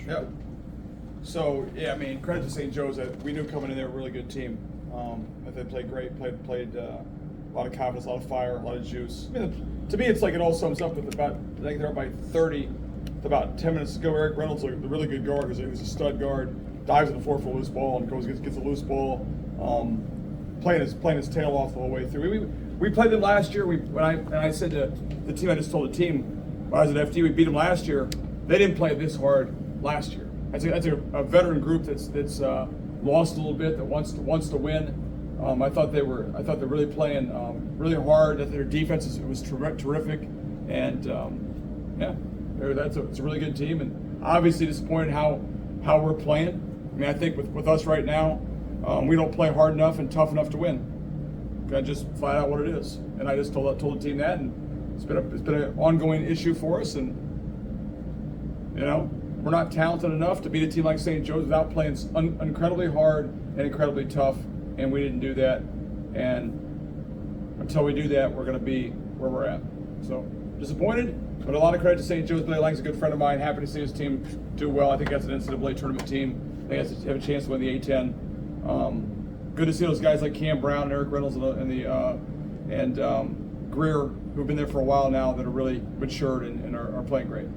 Yep. So, yeah, I mean, credit to St. Joe's. That we knew coming in there a really good team. They played great, played a lot of confidence, a lot of fire, a lot of juice. I mean, to me, it's like it all sums up with about, I think they're up by 30 with about 10 minutes to go. Eric Reynolds, the really good guard, who's a stud guard, dives in the floor for a loose ball and gets a loose ball, playing his tail off the whole way through. We played them last year. When I said to the team, I just told the team when I was at FD, we beat them last year. They didn't play this hard last year. That's a veteran group that's lost a little bit, that wants to win. I thought they're really playing really hard. That their defense was terrific, and it's a really good team. And obviously disappointed how we're playing. I mean, I think with us right now, we don't play hard enough and tough enough to win. I just find out what it is, and I just told the team that, and it's been an ongoing issue for us. And we're not talented enough to beat a team like St. Joe's without playing incredibly hard and incredibly tough, and we didn't do that. And until we do that, we're going to be where we're at. So disappointed, but a lot of credit to St. Joe's. Billy Lang's a good friend of mine. Happy to see his team do well. I think that's an NCAA tournament team. They have a chance to win the A10. Good to see those guys like Cam Brown and Eric Reynolds and Greer, who've been there for a while now, that are really matured and are playing great.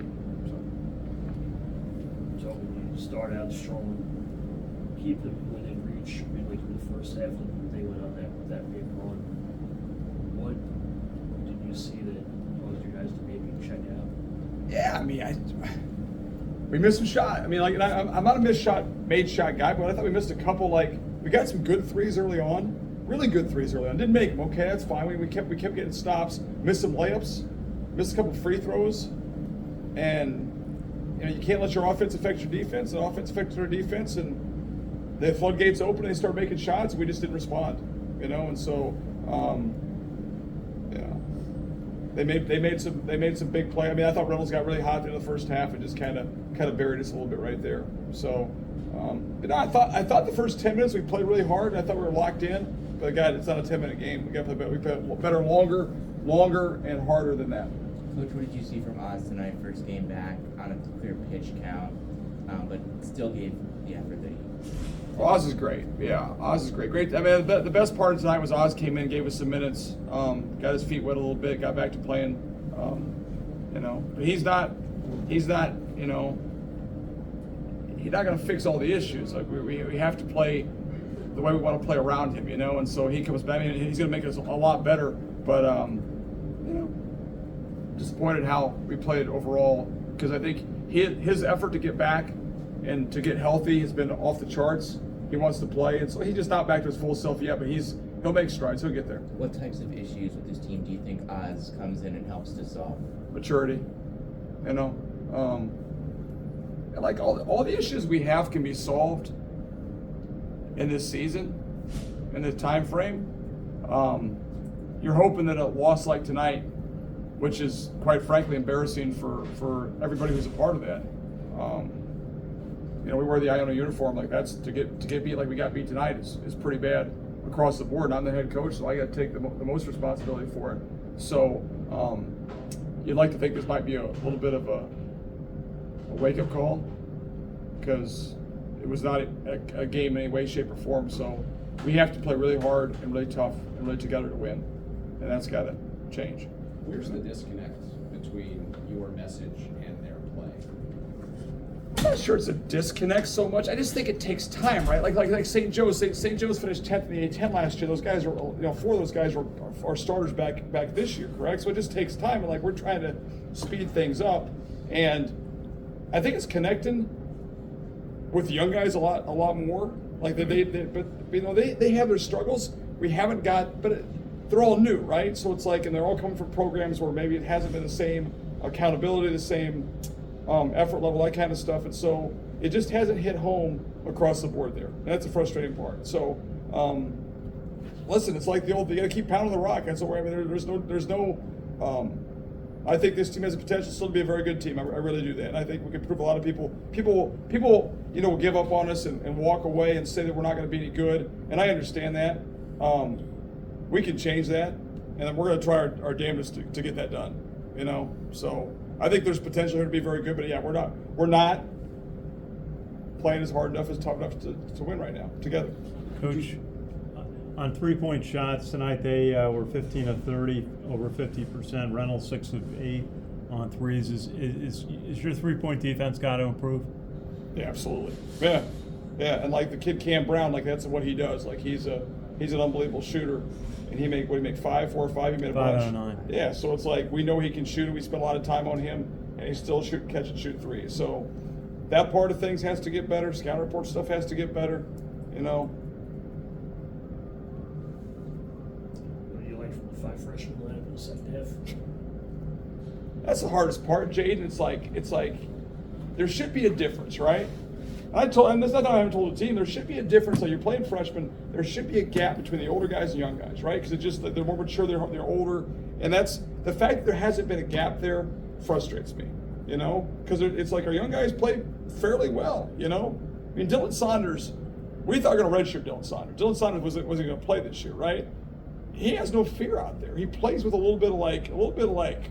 So you start out strong, keep them within reach midway through the first half, and they went on that big run. What did you see that caused you guys to maybe check out? Yeah, I mean, we missed some shot. I mean, like, and I'm not a made shot guy, but I thought we missed a couple. Like, we got some good threes early on, really good threes early on. Didn't make them. Okay, that's fine. We kept getting stops, missed some layups, missed a couple free throws, and you can't let your offense affect your defense. And offense affected our defense, and the floodgates opened. And they started making shots. And we just didn't respond, and so they made some big play. I mean, I thought Reynolds got really hot in the first half and just kind of buried us a little bit right there. So. I thought the first 10 minutes we played really hard. And I thought we were locked in, but again, it's not a 10-minute game. We got to play better, longer, and harder than that. Coach, what did you see from Oz tonight? First game back on a clear pitch count, but still gave the effort that he. Oz is great. Yeah, Oz is great. Great. I mean, the best part of tonight was Oz came in, gave us some minutes, got his feet wet a little bit, got back to playing. But he's not. He's not going to fix all the issues. Like we have to play the way we want to play around him, And so he comes back. I mean, he's going to make us a lot better. But disappointed how we played overall, because I think his effort to get back and to get healthy has been off the charts. He wants to play, and so he's just not back to his full self yet. But he'll make strides. He'll get there. What types of issues with this team do you think Oz comes in and helps to solve? Maturity, like all the issues we have can be solved in this season, in this time frame. You're hoping that a loss like tonight, which is quite frankly embarrassing for everybody who's a part of that. We wear the Iona uniform, like that's to get beat like we got beat tonight is pretty bad across the board. And I'm the head coach, so I got to take the most responsibility for it. So you'd like to think this might be a little bit of a wake-up call, because it was not a game in any way, shape, or form. So we have to play really hard and really tough and really together to win, and that's got to change. Where's the disconnect between your message and their play? I'm not sure it's a disconnect so much. I just think it takes time, right? Like St. Joe's. St. Joe's finished 10th in the A10 last year. Those guys are, 4 of those guys are starters back this year, correct? So it just takes time, and we're trying to speed things up, and I think it's connecting with the young guys a lot more. Like they have their struggles. We haven't got, but they're all new, right? So it's and they're all coming from programs where maybe it hasn't been the same accountability, the same effort level, that kind of stuff, and so it just hasn't hit home across the board there. And that's the frustrating part. So, listen, it's like you got to keep pounding the rock. That's what there's no. I think this team has the potential still to be a very good team. I really do that. And I think we can prove a lot of people will give up on us and walk away and say that we're not going to be any good. And I understand that. We can change that, and then we're going to try our damnedest to get that done. So I think there's potential here to be very good. But yeah, we're not. playing is hard enough, is tough enough to win right now together. Coach, on 3-point shots tonight, they were 15 of 30, over 50%. Reynolds 6 of 8 on threes. Is your 3-point defense got to improve? Yeah, absolutely. Yeah, and like the kid Cam Brown, like that's what he does. Like he's an unbelievable shooter, and he make 4 or 5. He made a 5 bunch. out of 9. Yeah, so it's like we know he can shoot it. We spent a lot of time on him, and he's still catch and shoot threes. So that part of things has to get better. Scout report stuff has to get better. You know. What do you like from the 5 freshman lineup in the second half? That's the hardest part, Jaden. It's like there should be a difference, right? And that's not that I haven't told the team. There should be a difference. Like you're playing freshmen, there should be a gap between the older guys and young guys, right? Because it's just they're more mature, they're older, and that's the fact that there hasn't been a gap there frustrates me, you know? Because it's like our young guys play fairly well, you know? I mean, Dylan Saunders, we thought we were going to redshirt Dylan Saunders. Dylan Saunders wasn't going to play this year, right? He has no fear out there. He plays with a little bit of like.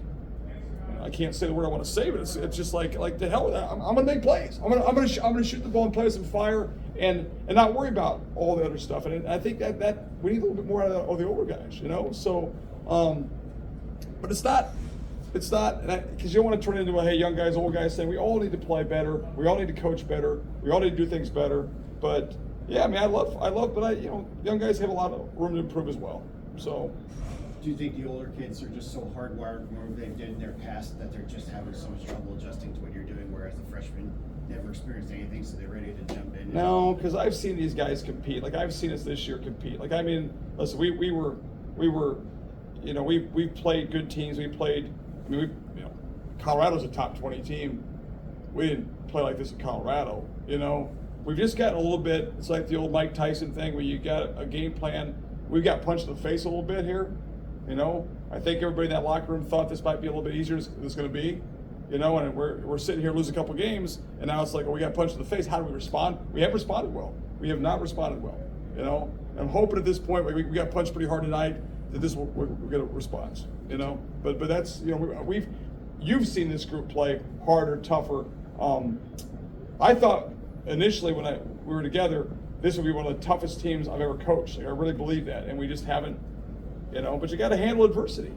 I can't say the word I want to say, but it's just like the hell with that. I'm going to make plays. I'm going to shoot the ball and play with some fire and not worry about all the other stuff. And I think that we need a little bit more out of the older guys, you know. So, but it's not because you don't want to turn it into a hey young guys, old guys thing. We all need to play better. We all need to coach better. We all need to do things better. But yeah, I mean, I love, but young guys have a lot of room to improve as well. So. Do you think the older kids are just so hardwired from what they've done in their past that they're just having so much trouble adjusting to what you're doing, whereas the freshmen never experienced anything, so they're ready to jump in? No, because I've seen these guys compete. Like I've seen us this year compete. Like I mean, listen, we were, you know, we played good teams. Colorado's a top 20 team. We didn't play like this in Colorado. You know, we've just gotten a little bit. It's like the old Mike Tyson thing where you got a game plan. We got punched in the face a little bit here. You know, I think everybody in that locker room thought this might be a little bit easier than it's going to be. You know, and we're sitting here losing a couple games, and now it's like, oh, we got punched in the face. How do we respond? We haven't responded well. We have not responded well. You know, I'm hoping at this point we got punched pretty hard tonight that we're going to respond. You know, but that's you've seen this group play harder, tougher. I thought initially when we were together, this would be one of the toughest teams I've ever coached. Like, I really believe that, and we just haven't. You know, but you got to handle adversity.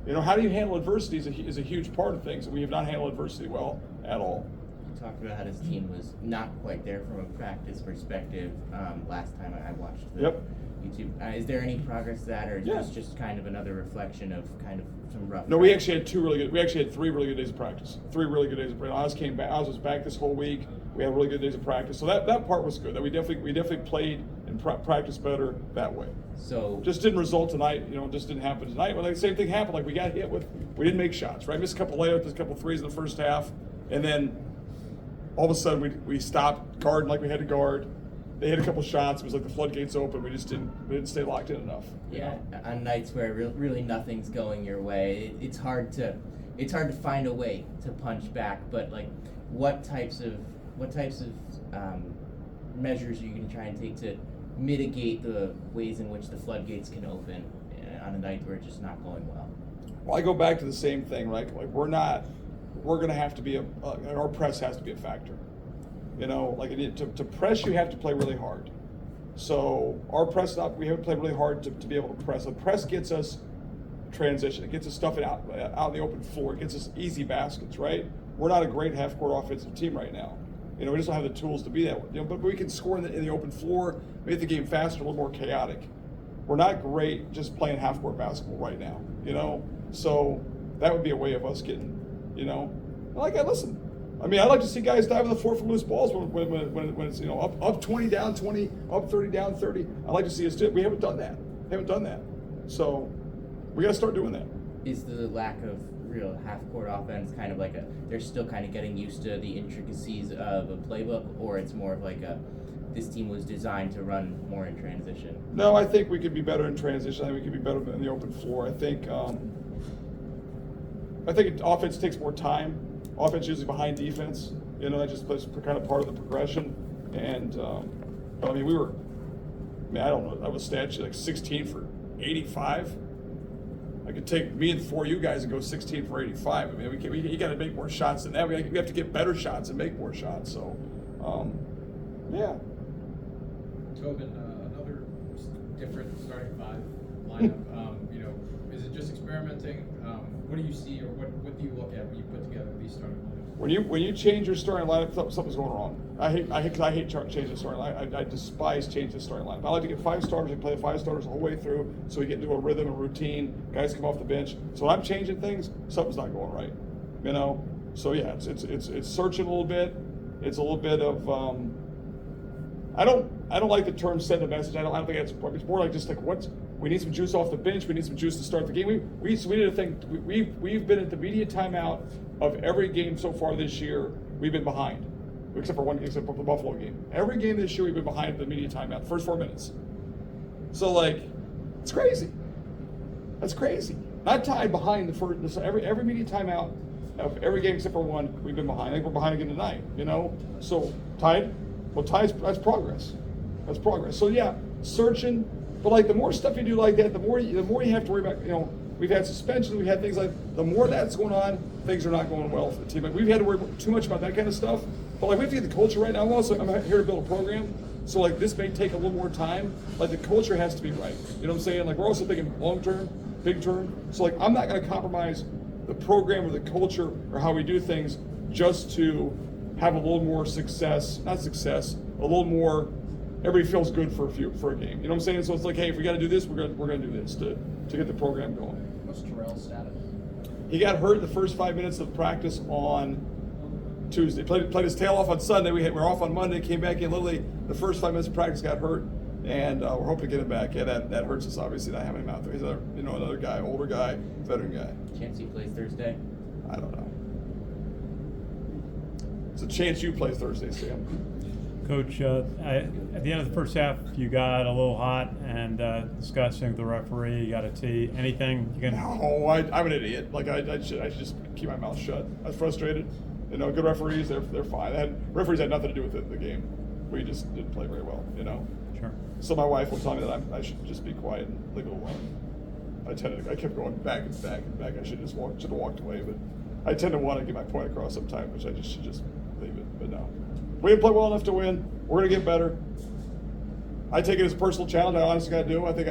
You know, how do you handle adversity is a huge part of things, and we have not handled adversity well at all. You talked about how this team was not quite there from a practice perspective last time I watched the YouTube. Is there any progress to that, or is this just kind of another reflection of kind of some rough? No, we actually had 3 really good days of practice. 3 really good days of practice. Oz came back. Oz was back this whole week. We had really good days of practice. So that part was good. That we definitely played and practiced better that way. So just didn't result tonight. You know, just didn't happen tonight. Well, like the same thing happened. Like we got hit with. We didn't make shots. Right, missed a couple layups, missed a couple threes in the first half, and then all of a sudden we stopped guarding like we had to guard. They hit a couple shots. It was like the floodgates open. We didn't stay locked in enough. Yeah, on nights where really nothing's going your way, it's hard to find a way to punch back. But like, what types of measures are you going to try and take to mitigate the ways in which the floodgates can open on a night where it's just not going well? Well, I go back to the same thing, right? Like we're going to have to be our press has to be a factor. You know, like to press, you have to play really hard. So our press, we haven't played really hard to be able to press. The press gets us transition. It gets us stuff out in the open floor. It gets us easy baskets, right? We're not a great half-court offensive team right now. You know, we just don't have the tools to be that. You know, but we can score in the open floor, make the game faster, a little more chaotic. We're not great just playing half-court basketball right now. You know, so that would be a way of us getting. You know, listen. I mean, I'd like to see guys dive on the floor for loose balls when it's, you know, up 20, down 20, up 30, down 30. I'd like to see us do it. We haven't done that. So we got to start doing that. Is the lack of real half-court offense kind of like they're still kind of getting used to the intricacies of a playbook, or it's more of like this team was designed to run more in transition? No, I think we could be better in transition. I think we could be better in the open floor. I think offense takes more time. Offense usually behind defense, you know, that just plays kind of part of the progression. And but I mean, I don't know, I was stat like 16 for 85. I could take me and 4 you guys and go 16 for 85. I mean, you got to make more shots than that. We have to get better shots and make more shots. So, Yeah. Tobin, another different starting five lineup. Is it just experimenting? What do you see, or what do you look at when you put together these starting lineups? When you change your starting lineup, something's going wrong. I hate changing the starting lineup. I despise changing the starting lineup. I like to get 5 starters and play the 5 starters the whole way through, so we get into a rhythm and routine. Guys come off the bench. So when I'm changing things, something's not going right. So yeah, it's searching a little bit. It's a little bit of I don't like the term send a message. I don't think it's more like just like we need some juice off the bench. We need some juice to start the game. We did a thing. We've been at the media timeout of every game so far this year. We've been behind, except for one game, except for the Buffalo game. Every game this year we've been behind the media timeout, first 4 minutes. So like, it's crazy. That's crazy. Not tied behind the first. Every media timeout of every game except for one, we've been behind. I think we're behind again tonight. So tied. Well, that's progress. That's progress. So yeah, searching. But like the more stuff you do like that, the more you have to worry about. We've had suspensions, we've had things like. The more that's going on, things are not going well for the team. Like, we've had to worry too much about that kind of stuff. But like we have to get the culture right now. I'm here to build a program. So like this may take a little more time. Like the culture has to be right. You know what I'm saying? Like we're also thinking long term, big term. So like I'm not going to compromise the program or the culture or how we do things just to have a little more success, not success, a little more, everybody feels good for a game. You know what I'm saying? So it's like, hey, if we got to do this, we're gonna do this to get the program going. What's Terrell's status? He got hurt in the first 5 minutes of practice on Tuesday. Played his tail off on Sunday. We're off on Monday. Came back in literally the first 5 minutes of practice, got hurt, and we're hoping to get him back. Yeah, that hurts us obviously not having him out there. He's another guy, older guy, veteran guy. Chance he plays Thursday? I don't know. It's a chance you play Thursday, Sam. Coach, at the end of the first half, you got a little hot and discussing with the referee. You got a tee. Anything you can? No, I'm an idiot. Like I should just keep my mouth shut. I was frustrated. Good referees, they're fine. Referees had nothing to do with the game. We just didn't play very well. Sure. So my wife will tell me that I should just be quiet and leave it alone. I kept going back and back and back. I should have walked away, but I tend to want to get my point across sometimes, which I should just leave it. But no. We didn't play well enough to win. We're going to get better. I take it as a personal challenge. I honestly got to do. I've been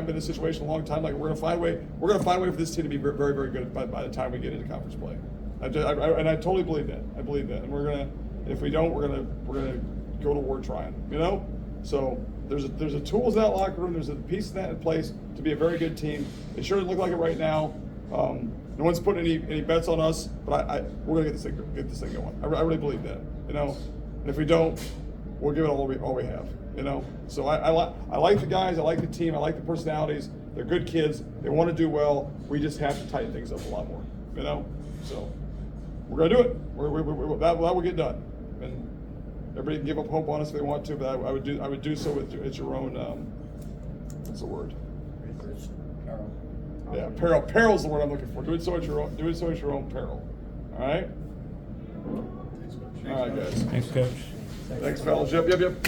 in this situation a long time. Like we're going to find a way. We're going to find a way for this team to be very, very good by the time we get into conference play. And I totally believe that. I believe that. And we're going to. If we don't, we're going to go to war trying. So there's a tools in that locker room. There's a piece of that in place to be a very good team. It sure doesn't look like it right now. No one's putting any bets on us, but we're going to get this thing going. I really believe that. And if we don't, we'll give it all we have. So I like the guys, I like the team, I like the personalities. They're good kids. They want to do well. We just have to tighten things up a lot more. So we're gonna do it. That will get done. And everybody can give up hope on us if they want to, but I would do so at your own. What's the word? Peril. Yeah, peril. Peril's the word I'm looking for. Do it so at your own peril. All right. All right, guys. Thanks, Coach. Thanks, fellas. Yep.